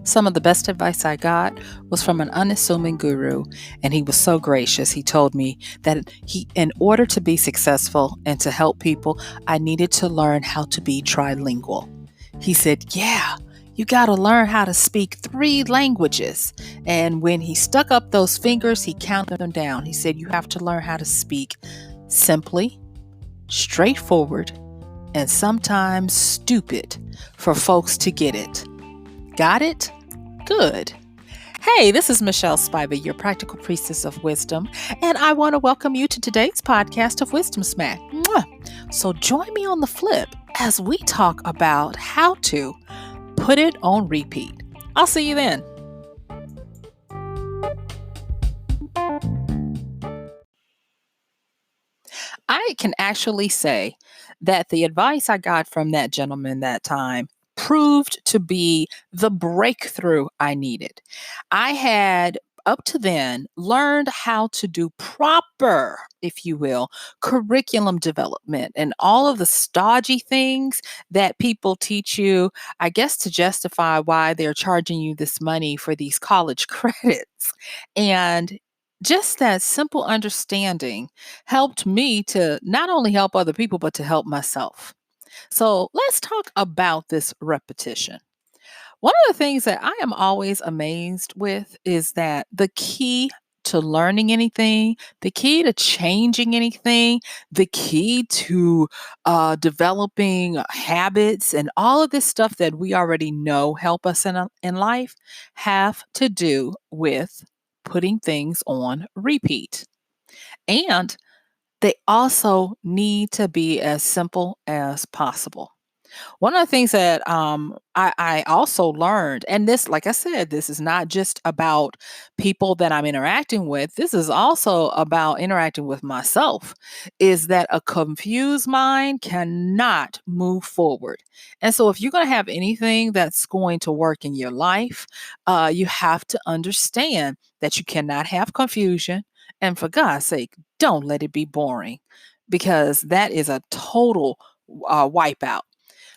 Some of the best advice I got was from an unassuming guru, and he was so gracious. He told me that in order to be successful and to help people, I needed to learn how to be trilingual. He said, "Yeah, you got to learn how to speak three languages." And when he stuck up those fingers, he counted them down. He said, "You have to learn how to speak simply, straightforward, and sometimes stupid for folks to get it." Got it? Good. Hey, this is MichelleSpiva, your practical priestess of wisdom, and I want to welcome you to today's podcast of Wisdom Smack. Mwah! So join me on the flip as we talk about how to put it on repeat. I'll see you then. I can actually say that the advice I got from that gentleman that time proved to be the breakthrough I needed. I had up to then learned how to do proper, if you will, curriculum development and all of the stodgy things that people teach you, I guess, to justify why they're charging you this money for these college credits. And just that simple understanding helped me to not only help other people, but to help myself. So let's talk about this repetition. One of the things that I am always amazed with is that the key to learning anything, the key to changing anything, the key to developing habits and all of this stuff that we already know help us in life have to do with putting things on repeat. And they also need to be as simple as possible. One of the things that I also learned, and this, like I said, this is not just about people that I'm interacting with, this is also about interacting with myself, is that a confused mind cannot move forward. And so, if you're going to have anything that's going to work in your life, you have to understand that you cannot have confusion. And for God's sake, don't let it be boring because that is a total wipeout.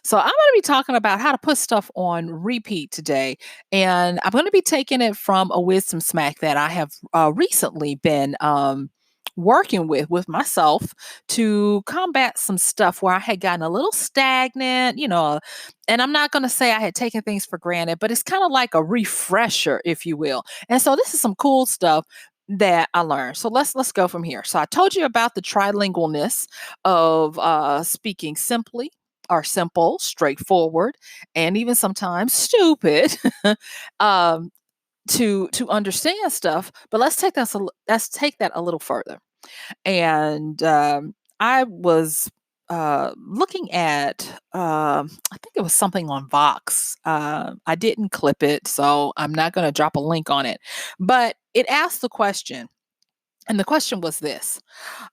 So I'm going to be talking about how to put stuff on repeat today, and I'm going to be taking it from a wisdom smack that I have recently been working with myself to combat some stuff where I had gotten a little stagnant, and I'm not going to say I had taken things for granted, but it's kind of like a refresher, if you will. And so this is some cool stuff that I learned. So let's go from here. So I told you about the trilingualness of speaking simply are simple, straightforward, and even sometimes stupid um, to understand stuff. But let's take that a little further. And I was looking at I think it was something on Vox. I didn't clip it, so I'm not going to drop a link on it. But it asked the question, and the question was this: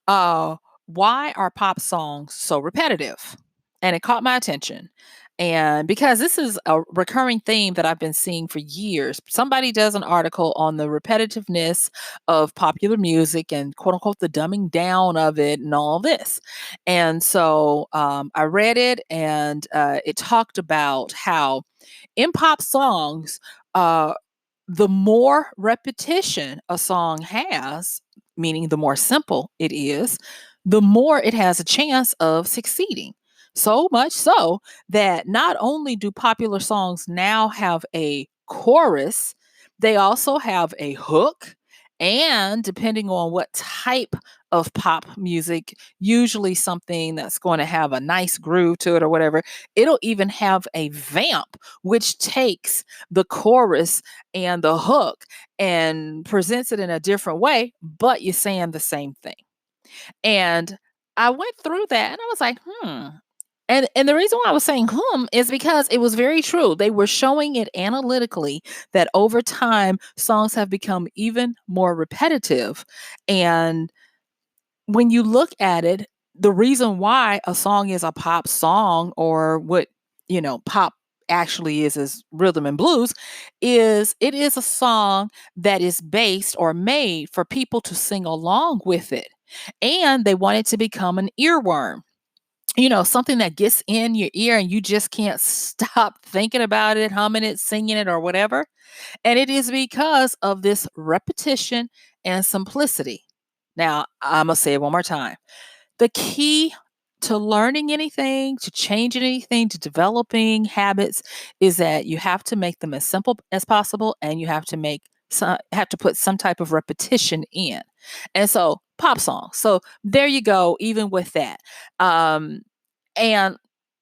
uh, Why are pop songs so repetitive? And it caught my attention. And because this is a recurring theme that I've been seeing for years, somebody does an article on the repetitiveness of popular music and quote unquote the dumbing down of it and all this. And so I read it and it talked about how in pop songs, uh, the more repetition a song has, meaning the more simple it is, the more it has a chance of succeeding. So much so that not only do popular songs now have a chorus, they also have a hook. And depending on what type of pop music, usually something that's going to have a nice groove to it or whatever, it'll even have a vamp, which takes the chorus and the hook and presents it in a different way, but you're saying the same thing. And I went through that and I was like, And the reason why I was saying is because it was very true. They were showing it analytically that over time songs have become even more repetitive. And when you look at it, the reason why a song is a pop song or what, pop actually is rhythm and blues is it is a song that is based or made for people to sing along with it. And they want it to become an earworm. something that gets in your ear and you just can't stop thinking about it, humming it, singing it, or whatever. And it is because of this repetition and simplicity. Now, I'm going to say it one more time. The key to learning anything, to changing anything, to developing habits is that you have to make them as simple as possible, and you have to put some type of repetition in. And so pop songs. So there you go, even with that. Um, and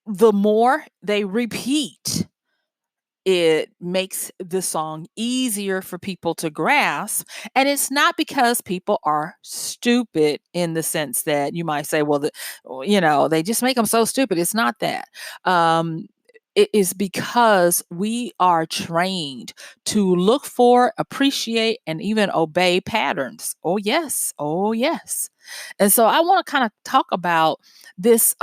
the more they repeat, it makes the song easier for people to grasp. And it's not because people are stupid in the sense that you might say, well, they just make them so stupid. It's not that. Um, it is because we are trained to look for, appreciate, and even obey patterns. Oh, yes. Oh, yes. And so I want to kind of talk about this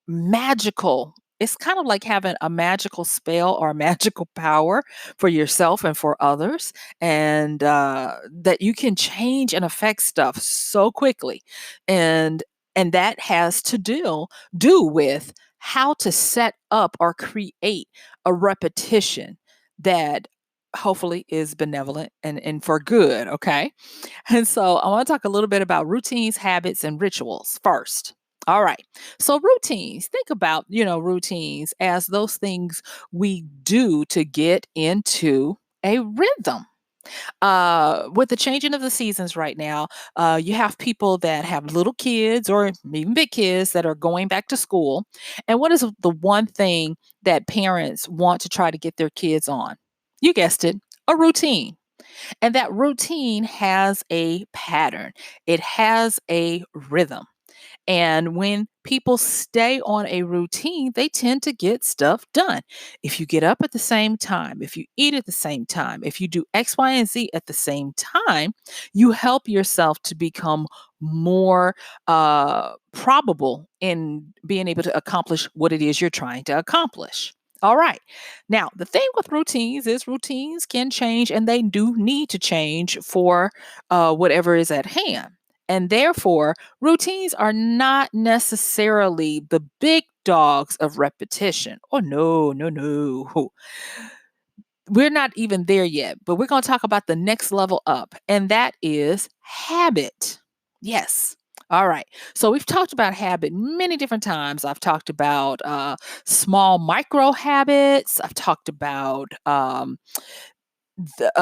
magical, it's kind of like having a magical spell or a magical power for yourself and for others, and that you can change and affect stuff so quickly, and that has to do with how to set up or create a repetition that hopefully is benevolent and for good. Okay. And so I want to talk a little bit about routines, habits, and rituals first. All right. So routines, think about, routines as those things we do to get into a rhythm. With the changing of the seasons right now, you have people that have little kids or even big kids that are going back to school. And what is the one thing that parents want to try to get their kids on? You guessed it, a routine. And that routine has a pattern, it has a rhythm. And when people stay on a routine, they tend to get stuff done. If you get up at the same time, if you eat at the same time, if you do X, Y, and Z at the same time, you help yourself to become more probable in being able to accomplish what it is you're trying to accomplish. All right. Now, the thing with routines is routines can change and they do need to change for whatever is at hand. And therefore, routines are not necessarily the big dogs of repetition. Oh, no, no, no. We're not even there yet, but we're going to talk about the next level up, and that is habit. Yes. All right. So we've talked about habit many different times. I've talked about small micro habits. I've talked about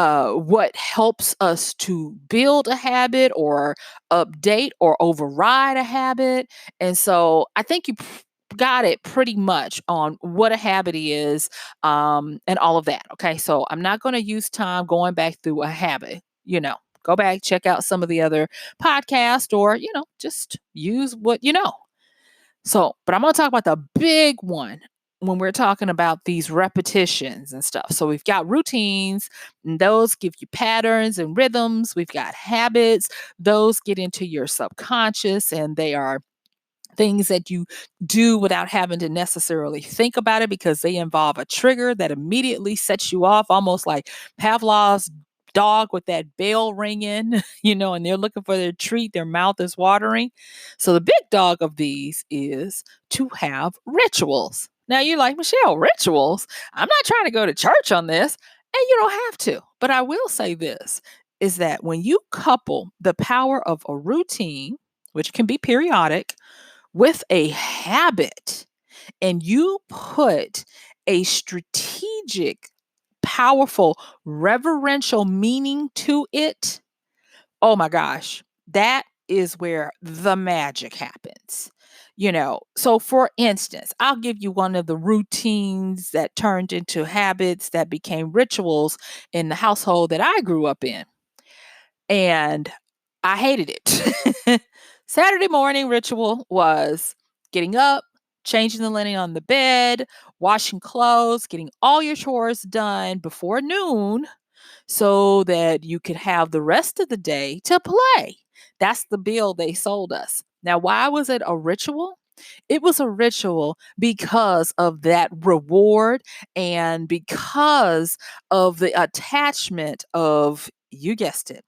what helps us to build a habit or update or override a habit. And so I think you got it pretty much on what a habit is, and all of that. Okay. So I'm not going to use time going back through a habit. Go back, check out some of the other podcasts, or, just use what you know. So, but I'm going to talk about the big one when we're talking about these repetitions and stuff. So, we've got routines, and those give you patterns and rhythms. We've got habits, those get into your subconscious, and they are things that you do without having to necessarily think about it because they involve a trigger that immediately sets you off, almost like Pavlov's dog with that bell ringing, and they're looking for their treat, their mouth is watering. So the big dog of these is to have rituals. Now you're like, Michelle, rituals? I'm not trying to go to church on this. And you don't have to. But I will say this is that when you couple the power of a routine, which can be periodic, with a habit, and you put a strategic, powerful, reverential meaning to it, oh my gosh, that is where the magic happens. So for instance, I'll give you one of the routines that turned into habits that became rituals in the household that I grew up in. And I hated it. Saturday morning ritual was getting up, changing the linen on the bed, washing clothes, getting all your chores done before noon so that you could have the rest of the day to play. That's the bill they sold us. Now, why was it a ritual? It was a ritual because of that reward and because of the attachment of, you guessed it,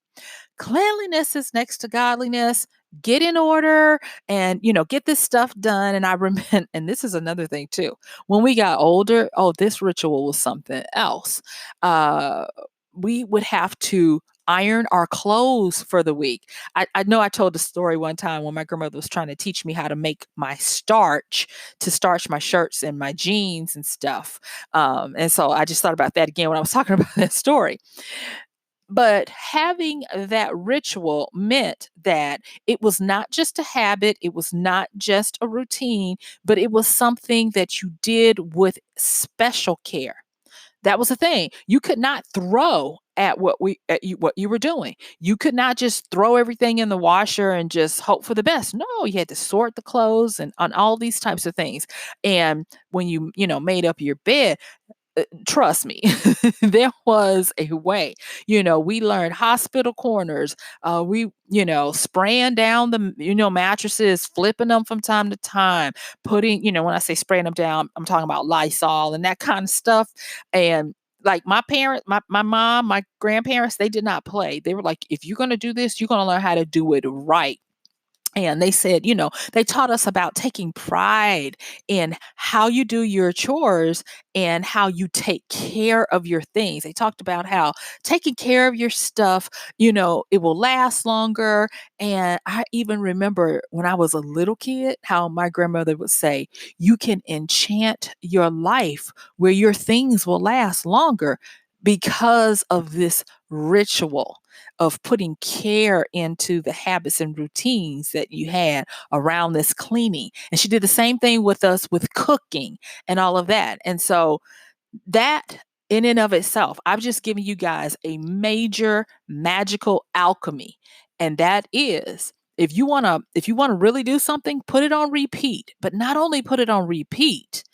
cleanliness is next to godliness. get in order and, get this stuff done. And I remember, and this is another thing too. When we got older, oh, this ritual was something else. Uh, we would have to iron our clothes for the week. I know I told the story one time when my grandmother was trying to teach me how to make my starch to starch my shirts and my jeans and stuff. And so I just thought about that again when I was talking about that story. But having that ritual meant that it was not just a habit, it was not just a routine, but it was something that you did with special care. That was the thing. You could not throw what you were doing. You could not just throw everything in the washer and just hope for the best. No, you had to sort the clothes and on all these types of things. And when made up your bed, trust me, there was a way. We learned hospital corners. Spraying down the mattresses, flipping them from time to time, putting, when I say spraying them down, I'm talking about Lysol and that kind of stuff. And like my parents, my mom, my grandparents, they did not play. They were like, if you're going to do this, you're going to learn how to do it right. And they said, they taught us about taking pride in how you do your chores and how you take care of your things. They talked about how taking care of your stuff, it will last longer. And I even remember when I was a little kid, how my grandmother would say, you can enchant your life where your things will last longer because of this ritual of putting care into the habits and routines that you had around this cleaning. And she did the same thing with us with cooking and all of that. And so that in and of itself, I've just given you guys a major magical alchemy. And that is if you want to really do something, put it on repeat, but not only put it on repeat,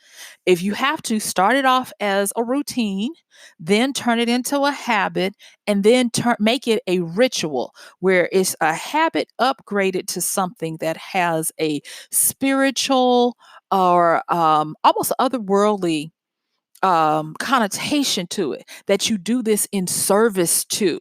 if you have to start it off as a routine, then turn it into a habit, and then make it a ritual where it's a habit upgraded to something that has a spiritual or almost otherworldly connotation to it, that you do this in service to,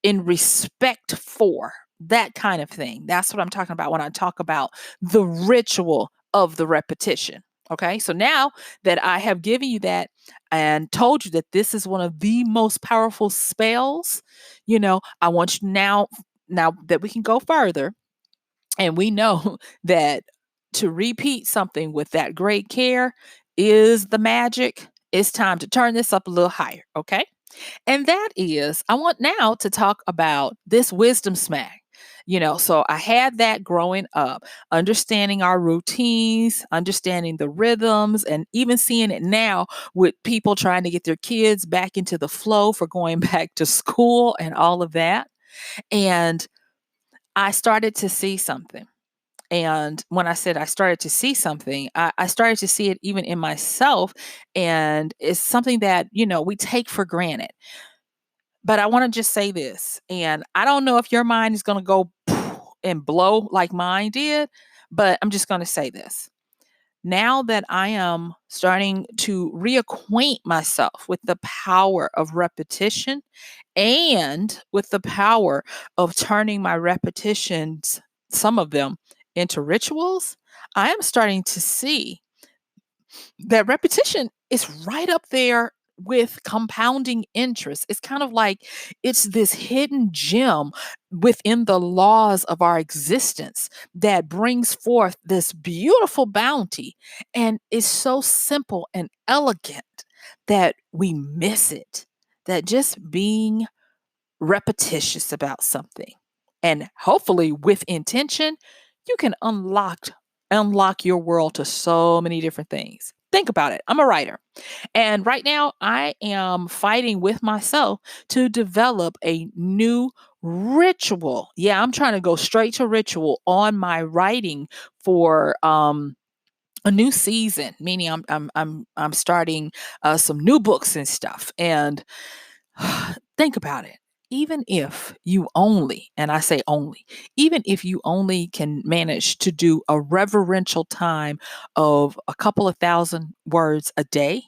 in respect for, that kind of thing. That's what I'm talking about when I talk about the ritual of the repetition. Okay. So now that I have given you that and told you that this is one of the most powerful spells, I want you now that we can go further and we know that to repeat something with that great care is the magic, it's time to turn this up a little higher. Okay. And that is, I want now to talk about this wisdom smack. So I had that growing up, understanding our routines, understanding the rhythms, and even seeing it now with people trying to get their kids back into the flow for going back to school and all of that. And I started to see something. And when I said I started to see something, I started to see it even in myself. And it's something that, we take for granted. But I want to just say this, and I don't know if your mind is going to go and blow like mine did, but I'm just going to say this. Now that I am starting to reacquaint myself with the power of repetition and with the power of turning my repetitions, some of them, into rituals, I am starting to see that repetition is right up there with compounding interest. It's kind of like it's this hidden gem within the laws of our existence that brings forth this beautiful bounty. And it's so simple and elegant that we miss it. That just being repetitious about something and hopefully with intention, you can unlock your world to so many different things. Think about it. I'm a writer. And right now I am fighting with myself to develop a new ritual. Yeah, I'm trying to go straight to ritual on my writing for a new season, meaning I'm starting some new books and stuff. And think about it. Even if you only, and I say only, even if you only can manage to do a reverential time of a couple of thousand words a day,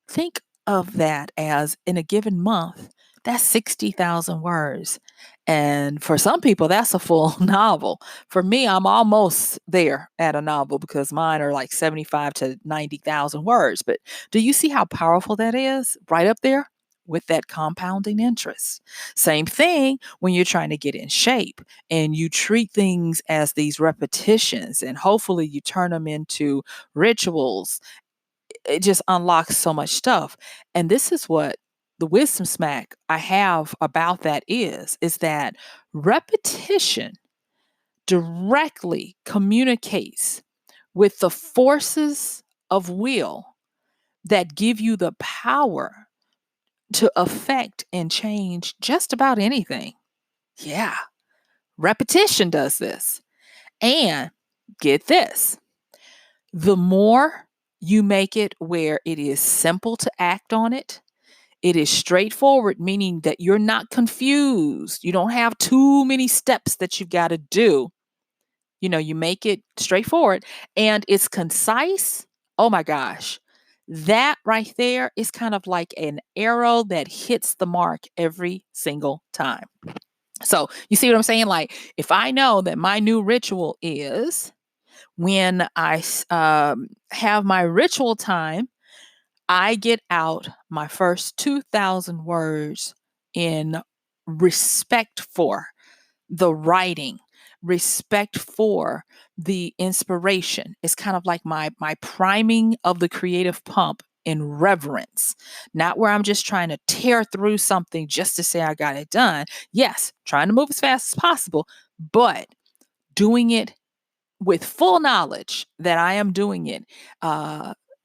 think of that as in a given month. That's 60,000 words. And for some people, that's a full novel. For me, I'm almost there at a novel because mine are like 75 to 90,000 words. But do you see how powerful that is? Right up there with that compounding interest. Same thing when you're trying to get in shape and you treat things as these repetitions and hopefully you turn them into rituals. It just unlocks so much stuff. And this is what the wisdom smack I have about that is that repetition directly communicates with the forces of will that give you the power to affect and change just about anything. Yeah, repetition does this. And get this, the more you make it where it is simple to act on it, it is straightforward, meaning that you're not confused. You don't have too many steps that you've got to do. You make it straightforward and it's concise. Oh my gosh. That right there is kind of like an arrow that hits the mark every single time. So, you see what I'm saying? Like, if I know that my new ritual is when I have my ritual time, I get out my first 2,000 words in respect for the writing, respect for the inspiration. It's kind of like my priming of the creative pump in reverence, not where I'm just trying to tear through something just to say I got it done. Yes, trying to move as fast as possible, but doing it with full knowledge that I am doing it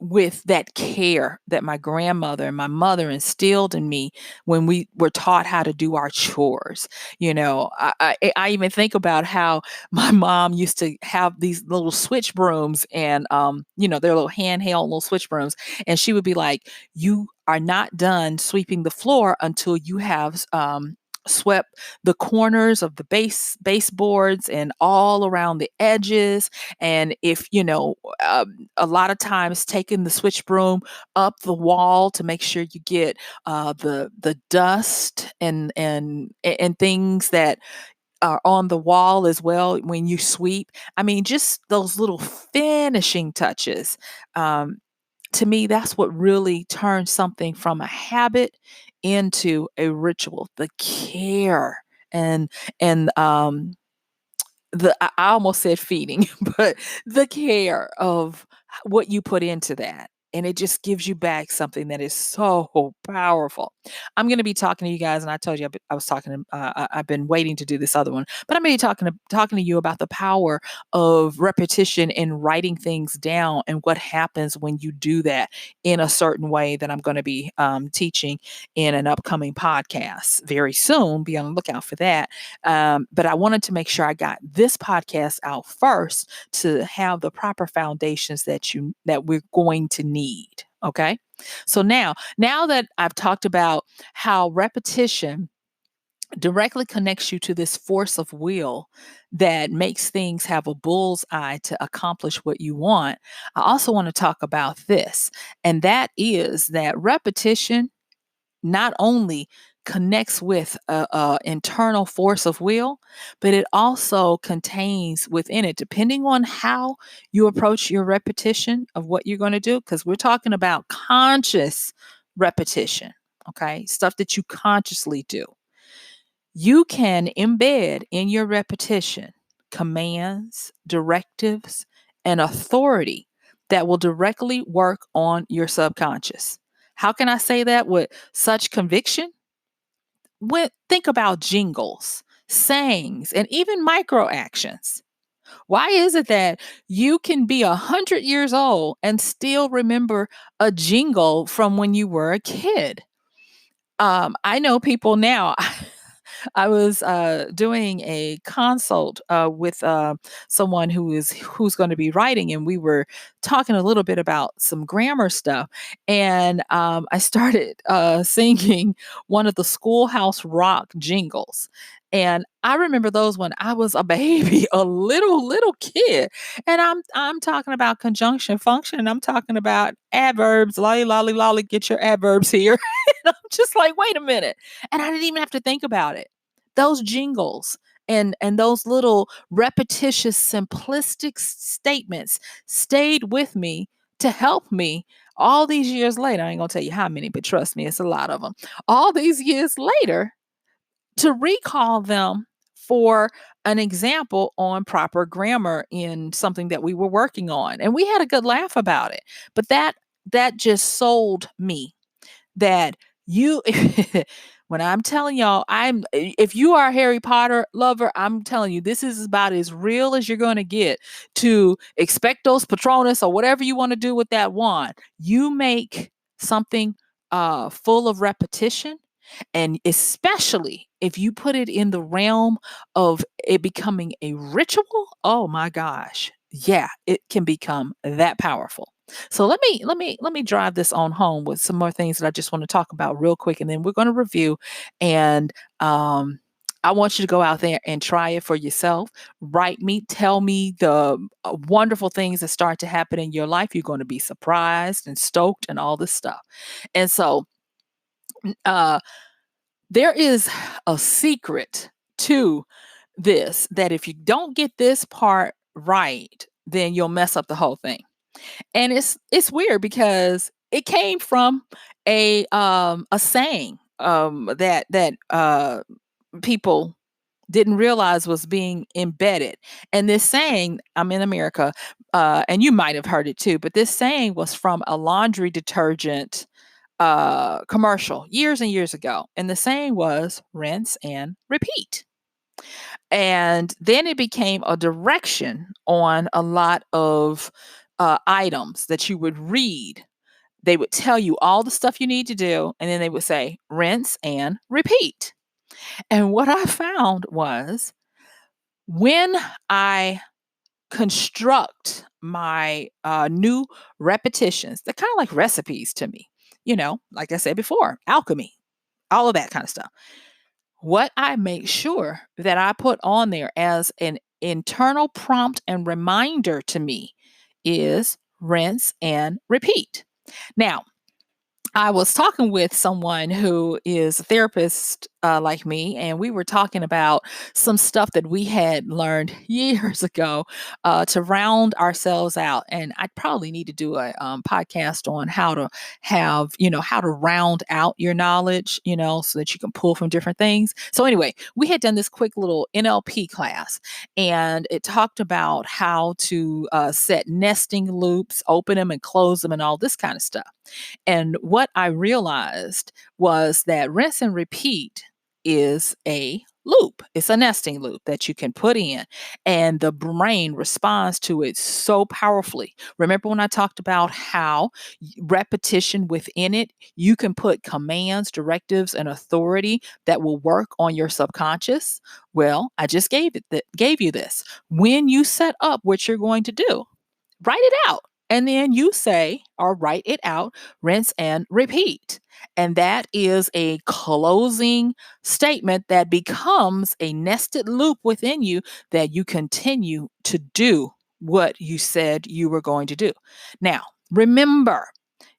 with that care that my grandmother and my mother instilled in me when we were taught how to do our chores. I even think about how my mom used to have these little switch brooms and, their little handheld little switch brooms. And she would be like, you are not done sweeping the floor until you have swept the corners of the baseboards and all around the edges. And if a lot of times taking the switch broom up the wall to make sure you get the dust and things that are on the wall as well when you sweep. I mean, just those little finishing touches. To me, that's what really turns something from a habit into a ritual. The care and and I almost said feeding, but the care of what you put into that. And it just gives you back something that is so powerful. I'm going to be talking to you guys, and I told you I was talking. I've been waiting to do this other one, but I'm going to be talking to you about the power of repetition and writing things down, and what happens when you do that in a certain way that I'm going to be teaching in an upcoming podcast very soon. Be on the lookout for that. But I wanted to make sure I got this podcast out first to have the proper foundations that we're going to need. Okay. So now that I've talked about how repetition directly connects you to this force of will that makes things have a bull's eye to accomplish what you want, I also want to talk about this. And that is that repetition not only connects with a internal force of will, but it also contains within it, depending on how you approach your repetition of what you're going to do, because we're talking about conscious repetition, okay? Stuff that you consciously do. You can embed in your repetition commands, directives, and authority that will directly work on your subconscious. How can I say that with such conviction? Think about jingles, sayings, and even micro actions. Why is it that you can be 100 years old and still remember a jingle from when you were a kid? I know people now. I was doing a consult with someone who's going to be writing, and we were talking a little bit about some grammar stuff. And I started singing one of the Schoolhouse Rock jingles. And I remember those when I was a baby, a little kid. And I'm talking about conjunction function. I'm talking about adverbs, lolly, lolly, lolly, get your adverbs here. And I'm just like, wait a minute. And I didn't even have to think about it. Those jingles and those little repetitious, simplistic statements stayed with me to help me all these years later. I ain't gonna tell you how many, but trust me, it's a lot of them. All these years later, to recall them for an example on proper grammar in something that we were working on. And we had a good laugh about it. But that just sold me that you when I'm telling y'all, if you are a Harry Potter lover, I'm telling you, this is about as real as you're going to get to expectos patronus or whatever you want to do with that wand. You make something full of repetition, and especially if you put it in the realm of it becoming a ritual, oh my gosh. Yeah, it can become that powerful. So let me drive this on home with some more things that I just want to talk about real quick, and then we're going to review. And I want you to go out there and try it for yourself. Write me, tell me the wonderful things that start to happen in your life. You're going to be surprised and stoked and all this stuff. And so, uh, there is a secret to this that if you don't get this part right, then you'll mess up the whole thing. And it's weird because it came from a saying that people didn't realize was being embedded. And this saying, I'm in America, and you might have heard it too, but this saying was from a laundry detergent commercial years and years ago. And the saying was rinse and repeat. And then it became a direction on a lot of items that you would read. They would tell you all the stuff you need to do, and then they would say rinse and repeat. And what I found was when I construct my new repetitions, they're kind of like recipes to me, like I said before, alchemy, all of that kind of stuff. What I make sure that I put on there as an internal prompt and reminder to me is rinse and repeat. Now, I was talking with someone who is a therapist like me, and we were talking about some stuff that we had learned years ago to round ourselves out. And I probably need to do a podcast on how to how to round out your knowledge, so that you can pull from different things. So, anyway, we had done this quick little NLP class, and it talked about how to set nesting loops, open them and close them, and all this kind of stuff. And what I realized was that rinse and repeat is a loop. It's a nesting loop that you can put in, and the brain responds to it so powerfully. Remember when I talked about how repetition within it, you can put commands, directives, and authority that will work on your subconscious? Well, I just gave you this. When you set up what you're going to do, write it out. And then you say or write it out, rinse and repeat. And that is a closing statement that becomes a nested loop within you that you continue to do what you said you were going to do. Now, remember,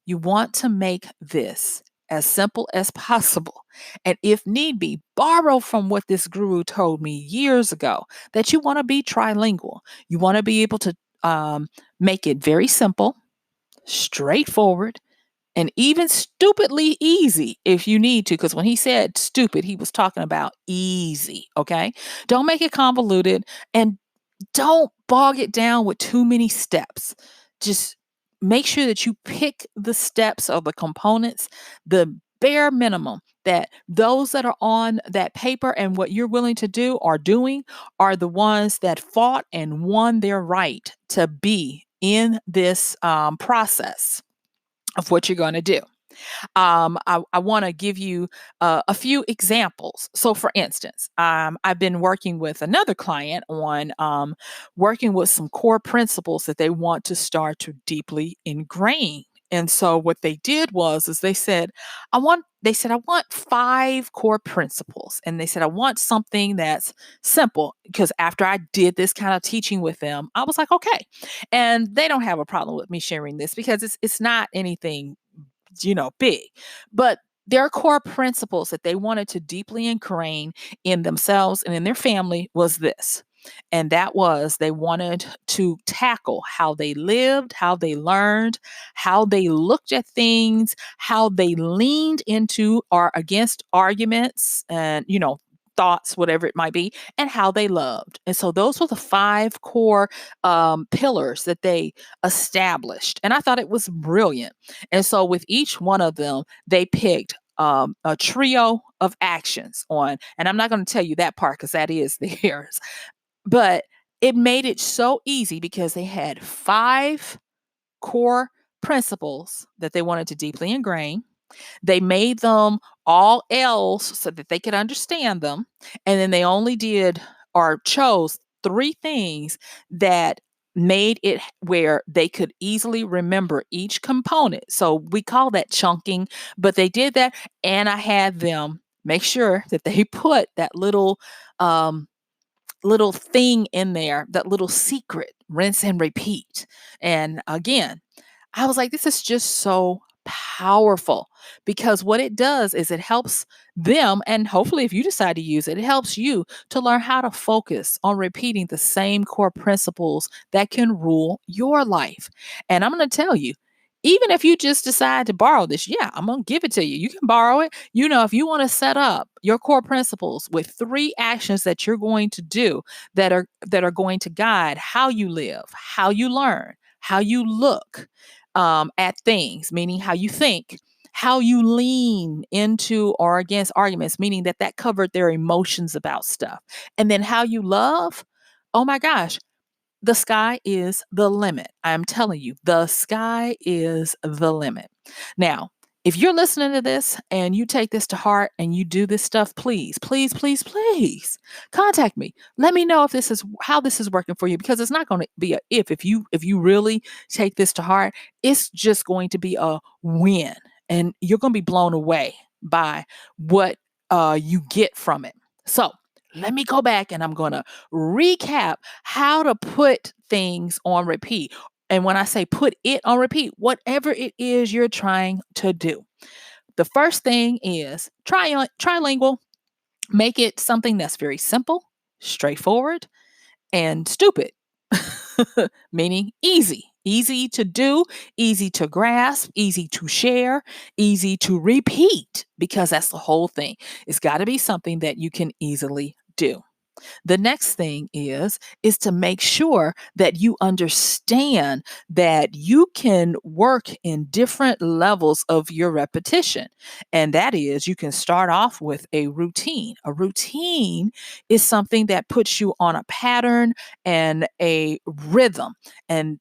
you want to make this as simple as possible. And if need be, borrow from what this guru told me years ago that you want to be trilingual. You want to be able to make it very simple, straightforward, and even stupidly easy if you need to. Because when he said stupid, he was talking about easy. Okay. Don't make it convoluted, and don't bog it down with too many steps. Just make sure that you pick the steps or the components, the bare minimum, that those that are on that paper and what you're willing to do or doing are the ones that fought and won their right to be in this process of what you're going to do. I want to give you a few examples. So, for instance, I've been working with another client on working with some core principles that they want to start to deeply ingrain. And so, what they did was, is they said, I want they said, I want 5 core principles. And they said, I want something that's simple. Because after I did this kind of teaching with them, I was like, okay. And they don't have a problem with me sharing this because it's not anything, big. But their core principles that they wanted to deeply ingrain in themselves and in their family was this. And that was they wanted to tackle how they lived, how they learned, how they looked at things, how they leaned into or against arguments and, thoughts, whatever it might be, and how they loved. And so those were the 5 core pillars that they established. And I thought it was brilliant. And so with each one of them, they picked a trio of actions on, and I'm not going to tell you that part because that is theirs, but it made it so easy because they had 5 core principles that they wanted to deeply ingrain. They made them all L's so that they could understand them. And then they only did or chose 3 things that made it where they could easily remember each component. So we call that chunking, but they did that. And I had them make sure that they put that um, little thing in there, that little secret, rinse and repeat. And again, I was like, this is just so powerful because what it does is it helps them. And hopefully, if you decide to use it, it helps you to learn how to focus on repeating the same core principles that can rule your life. And I'm going to tell you, even if you just decide to borrow this, yeah, I'm going to give it to you. You can borrow it. If you want to set up your core principles with 3 actions that you're going to do that are going to guide how you live, how you learn, how you look at things, meaning how you think, how you lean into or against arguments, meaning that covered their emotions about stuff, and then how you love. Oh my gosh, the sky is the limit. I'm telling you, the sky is the limit. Now, if you're listening to this and you take this to heart and you do this stuff, please, please, please, please contact me. Let me know if this is how this is working for you because it's not going to be a if you really take this to heart, it's just going to be a win and you're going to be blown away by what you get from it. So, let me go back and I'm going to recap how to put things on repeat. And when I say put it on repeat, whatever it is you're trying to do. The first thing is trilingual. Make it something that's very simple, straightforward, and stupid. Meaning easy. Easy to do, easy to grasp, easy to share, easy to repeat, because that's the whole thing. It's got to be something that you can easily do. The next thing is to make sure that you understand that you can work in different levels of your repetition. And that is you can start off with a routine. A routine is something that puts you on a pattern and a rhythm. And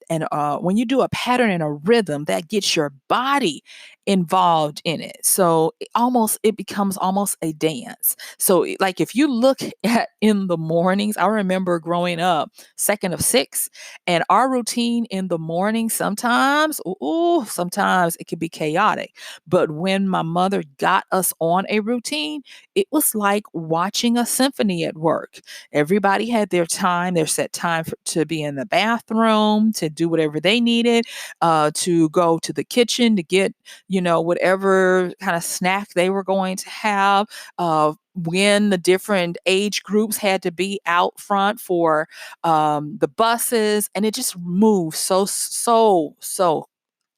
when you do a pattern and a rhythm, that gets your body involved in it. So it becomes almost a dance. So like if you look at in the mornings, I remember growing up, second of six, and our routine in the morning sometimes it could be chaotic. But when my mother got us on a routine, it was like watching a symphony at work. Everybody had their set time to be in the bathroom, to do whatever they needed, to go to the kitchen to get whatever kind of snack they were going to have, when the different age groups had to be out front for the buses, and it just moves so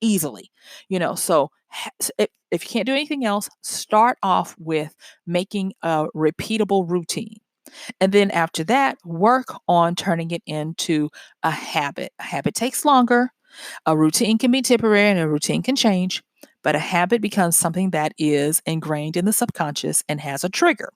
easily, So if you can't do anything else, start off with making a repeatable routine. And then after that, work on turning it into a habit. A habit takes longer. A routine can be temporary and a routine can change, but a habit becomes something that is ingrained in the subconscious and has a trigger.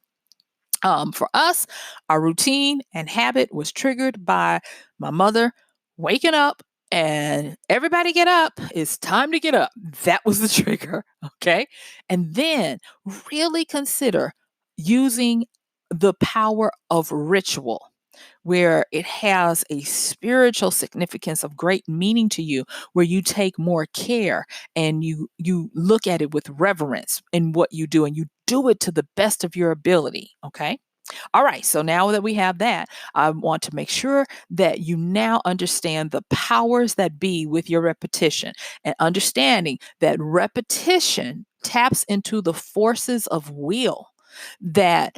For us, our routine and habit was triggered by my mother waking up and everybody get up. It's time to get up. That was the trigger. Okay. And then really consider using the power of ritual. where it has a spiritual significance of great meaning to you, where you take more care and you look at it with reverence in what you do, and you do it to the best of your ability. Okay. All right, so now that we have that, I want to make sure that you now understand the powers that be with your repetition, and understanding that repetition taps into the forces of will that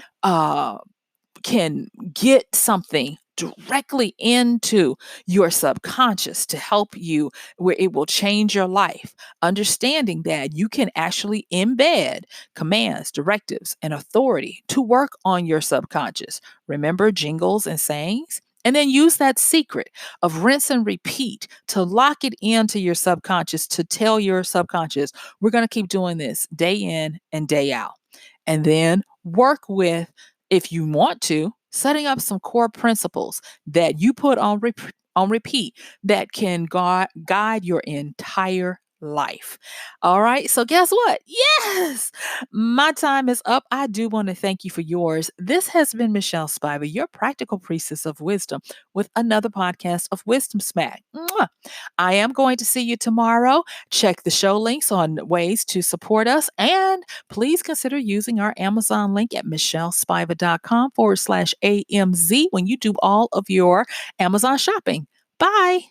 can get something directly into your subconscious to help you, where it will change your life. Understanding that you can actually embed commands, directives, and authority to work on your subconscious. Remember jingles and sayings? And then use that secret of rinse and repeat to lock it into your subconscious, to tell your subconscious, we're going to keep doing this day in and day out. And then work with, if you want to, setting up some core principles that you put on repeat that can guide your entire life. All right. So guess what? Yes, my time is up. I do want to thank you for yours. This has been MichelleSpiva, your practical priestess of wisdom, with another podcast of Wisdom Smack. Mwah. I am going to see you tomorrow. Check the show links on ways to support us, and please consider using our Amazon link at michellespiva.com/AMZ when you do all of your Amazon shopping. Bye.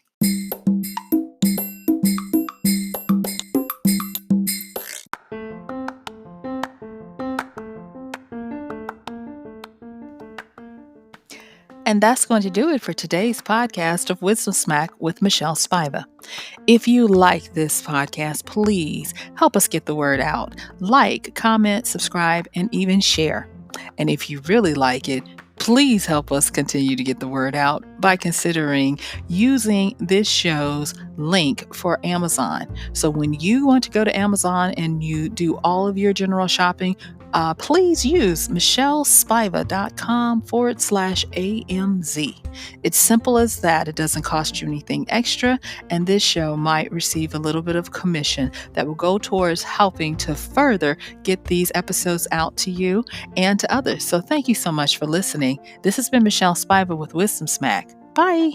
And that's going to do it for today's podcast of Wisdom Smack with MichelleSpiva. If you like this podcast, please help us get the word out. Like, comment, subscribe, and even share. And if you really like it, please help us continue to get the word out by considering using this show's link for Amazon. So when you want to go to Amazon and you do all of your general shopping, please use MichelleSpiva.com/AMZ. It's simple as that. It doesn't cost you anything extra, and this show might receive a little bit of commission that will go towards helping to further get these episodes out to you and to others. So thank you so much for listening. This has been MichelleSpiva with Wisdom Smack. Bye.